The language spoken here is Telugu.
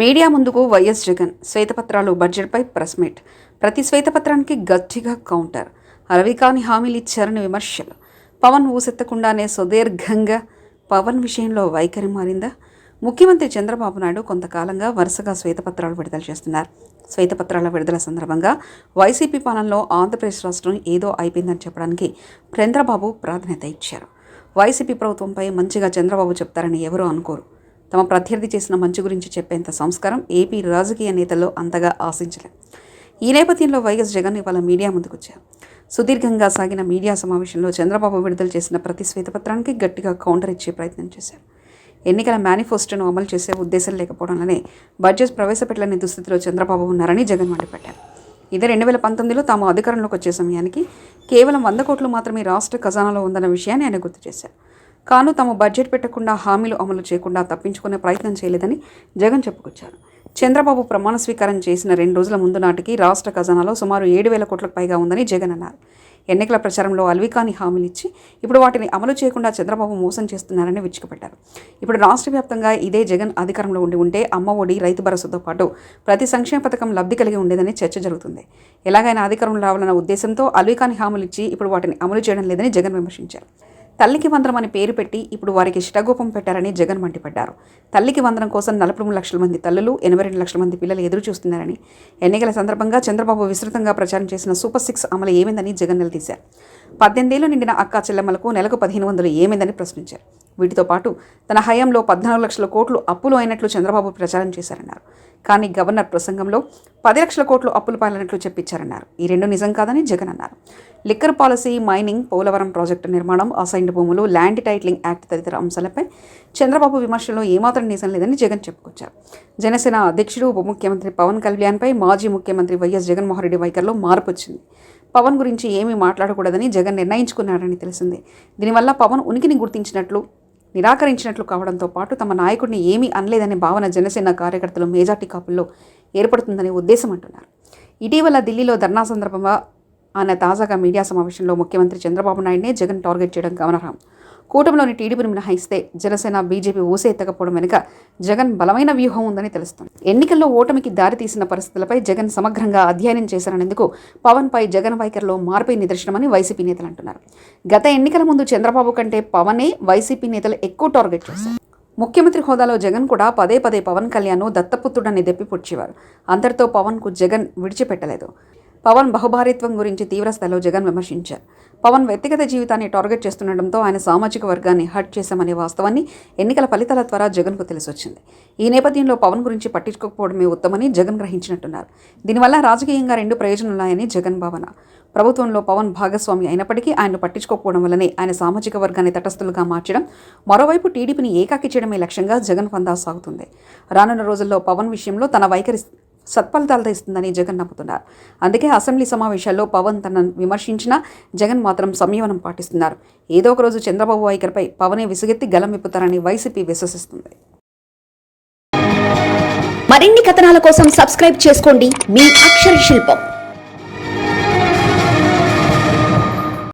మీడియా ముందుకు వైఎస్ జగన్ శ్వేతపత్రాలు బడ్జెట్పై ప్రెస్ మీట్. ప్రతి శ్వేతపత్రానికి గట్టిగా కౌంటర్. అరవికాని హామీలు ఇచ్చారని విమర్శలు. పవన్ ఊసెత్తకుండానే సుదీర్ఘంగా పవన్ విషయంలో వైఖరి మారిందా? ముఖ్యమంత్రి చంద్రబాబు నాయుడు కొంతకాలంగా వరుసగా శ్వేతపత్రాలు విడుదల చేస్తున్నారు. శ్వేతపత్రాల విడుదల సందర్భంగా వైసీపీ పాలనలో ఆంధ్రప్రదేశ్ రాష్ట్రం ఏదో అయిపోయిందని చెప్పడానికి చంద్రబాబు ప్రాధాన్యత ఇచ్చారు. వైసీపీ ప్రభుత్వంపై మంచిగా చంద్రబాబు చెప్తారని ఎవరూ అనుకోరు. తమ ప్రత్యర్థి చేసిన మంచి గురించి చెప్పేంత సంస్కారం ఏపీ రాజకీయ నేతల్లో అంతగా ఆశించలేదు. ఈ నేపథ్యంలో వైఎస్ జగన్ ఇవాళ మీడియా ముందుకొచ్చారు. సుదీర్ఘంగా సాగిన మీడియా సమావేశంలో చంద్రబాబు విడుదల చేసిన ప్రతి శ్వేతపత్రానికి గట్టిగా కౌంటర్ ఇచ్చే ప్రయత్నం చేశారు. ఎన్నికల మేనిఫెస్టోను అమలు చేసే ఉద్దేశం లేకపోవడంలోనే బడ్జెట్ ప్రవేశపెట్టలేని దుస్థితిలో చంద్రబాబు ఉన్నారని జగన్ మండిపడ్డారు. ఇదే 2019లో తాము అధికారంలోకి వచ్చే సమయానికి కేవలం 100 కోట్లు మాత్రమే రాష్ట్ర ఖజానాలో ఉందన్న విషయాన్ని ఆయన గుర్తు చేశారు. కాను తాము బడ్జెట్ పెట్టకుండా హామీలు అమలు చేయకుండా తప్పించుకునే ప్రయత్నం చేయలేదని జగన్ చెప్పుకొచ్చారు. చంద్రబాబు ప్రమాణ స్వీకారం చేసిన 2 రోజుల ముందు నాటికి రాష్ట్ర ఖజానాలో సుమారు 7,000 కోట్లకు పైగా ఉందని జగన్ అన్నారు. ఎన్నికల ప్రచారంలో అల్వికాని హామీలు ఇచ్చి ఇప్పుడు వాటిని అమలు చేయకుండా చంద్రబాబు మోసం చేస్తున్నారని విరుచుకుపడ్డారు. ఇప్పుడు రాష్ట్ర వ్యాప్తంగా ఇదే జగన్ అధికారంలో ఉంటే అమ్మ ఒడి, రైతు భరోసాతో పాటు ప్రతి సంక్షేమ పథకం లబ్ధి కలిగి ఉండేదని చర్చ జరుగుతుంది. ఎలాగైనా అధికారంలో రావాలన్న ఉద్దేశంతో అల్వికాని హామీలు ఇచ్చి ఇప్పుడు వాటిని అమలు చేయడం లేదని జగన్ విమర్శించారు. తల్లికి వందనం అని పేరు పెట్టి ఇప్పుడు వారికి శిటగోపం పెట్టారని జగన్ మండిపడ్డారు. తల్లికి వందనం కోసం 43 లక్షల మంది తల్లులు, 82 లక్షల మంది పిల్లలు ఎదురు చూస్తున్నారని, ఎన్నికల సందర్భంగా చంద్రబాబు విస్తృతంగా ప్రచారం చేసిన సూపర్ 6 అమలు ఏమైందని జగన్ నిలదీశారు. 18 ఏళ్లు నిండిన అక్కా చెల్లెమ్మలకు నెలకు 1,500 ఏమైందని ప్రశ్నించారు. వీటితో పాటు తన హయాంలో 14 లక్షల కోట్లు అప్పులు అయినట్లు చంద్రబాబు ప్రచారం చేశారన్నారు. కానీ గవర్నర్ ప్రసంగంలో 10 లక్షల కోట్లు అప్పులు పాలనట్లు చెప్పించారన్నారు. ఈ రెండు నిజం కాదని జగన్ అన్నారు. Liquor policy, mining, Polavaram project నిర్మాణం, అసైన్డ్ భూములు, ల్యాండ్ టైటిలింగ్ యాక్ట్ తదితర అంశాలపై చంద్రబాబు విమర్శల్లో ఏమాత్రం నిజం లేదని జగన్ చెప్పుకొచ్చారు. జనసేన అధ్యక్షుడు ఉప ముఖ్యమంత్రి పవన్ కళ్యాణ్పై మాజీ ముఖ్యమంత్రి వైఎస్ జగన్మోహన్ రెడ్డి వైఖరిలో మార్పు వచ్చింది. పవన్ గురించి ఏమీ మాట్లాడకూడదని జగన్ నిర్ణయించుకున్నారని తెలిసింది. దీనివల్ల పవన్ ఉనికిని గుర్తించినట్లు, నిరాకరించినట్లు కావడంతో పాటు తమ నాయకుడిని ఏమీ అనలేదనే భావన జనసేన కార్యకర్తలు మెజార్టీ కాపుల్లో ఏర్పడుతుందనే ఉద్దేశం అంటున్నారు. ఇటీవల ఢిల్లీలో ధర్నా సందర్భంగా ఆయన తాజాగా మీడియా సమావేశంలో ముఖ్యమంత్రి చంద్రబాబు నాయుడినే జగన్ టార్గెట్ చేయడం గమనార్హం. కూటమిలోని టీడీపీని మినహాయిస్తే జనసేన, బీజేపీ ఊసే ఎత్తకపోవడం వెనుక జగన్ బలమైన వ్యూహం ఉందని తెలుస్తుంది. ఎన్నికల్లో ఓటమికి దారితీసిన పరిస్థితులపై జగన్ సమగ్రంగా అధ్యయనం చేశారనేందుకు పవన్పై జగన్ వైఖరిలో మార్పే నిదర్శనమని వైసీపీ నేతలు అంటున్నారు. గత ఎన్నికల ముందు చంద్రబాబు కంటే పవనే వైసీపీ నేతలు ఎక్కువ టార్గెట్ చేశారు. ముఖ్యమంత్రి హోదాలో జగన్ కూడా పదే పవన్ కళ్యాణ్ను దత్తపుత్రుడని దెప్పిపొడిచేవారు. అంతటితో పవన్కు జగన్ విడిచిపెట్టలేదు. పవన్ బహుభారిత్వం గురించి తీవ్రస్థాయిలో జగన్ విమర్శించారు. పవన్ వ్యక్తిగత జీవితాన్ని టార్గెట్ చేస్తుండటంతో ఆయన సామాజిక వర్గాన్ని హర్ట్ చేశామనే వాస్తవాన్ని ఎన్నికల ఫలితాల ద్వారా జగన్కు తెలిసొచ్చింది. ఈ నేపథ్యంలో పవన్ గురించి పట్టించుకోకపోవడమే ఉత్తమని జగన్ గ్రహించినట్టున్నారు. దీనివల్ల రాజకీయంగా 2 ప్రయోజనాలున్నాయని జగన్ భావన. ప్రభుత్వంలో పవన్ భాగస్వామి అయినప్పటికీ ఆయన్ను పట్టించుకోకపోవడం వల్లనే ఆయన సామాజిక వర్గాన్ని తటస్థులుగా మార్చడం, మరోవైపు టీడీపీని ఏకాకి చేయడమే లక్ష్యంగా జగన్ పందా సాగుతుంది. రానున్న రోజుల్లో పవన్ విషయంలో తన వైఖరి సత్ఫలితాలతో ఇస్తుందని జగన్ నమ్ముతున్నారు. అందుకే అసెంబ్లీ సమావేశాల్లో పవన్ తనను విమర్శించినా జగన్ మాత్రం సంయమనం పాటిస్తున్నారు. ఏదో ఒక రోజు చంద్రబాబు వైఖరిపై పవనే విసుగెత్తి గలం విప్పుతారని వైసీపీ విశ్వసిస్తుంది. మరిన్ని కథనాల కోసం సబ్స్క్రైబ్ చేసుకోండి మీ అక్షర శిల్పం.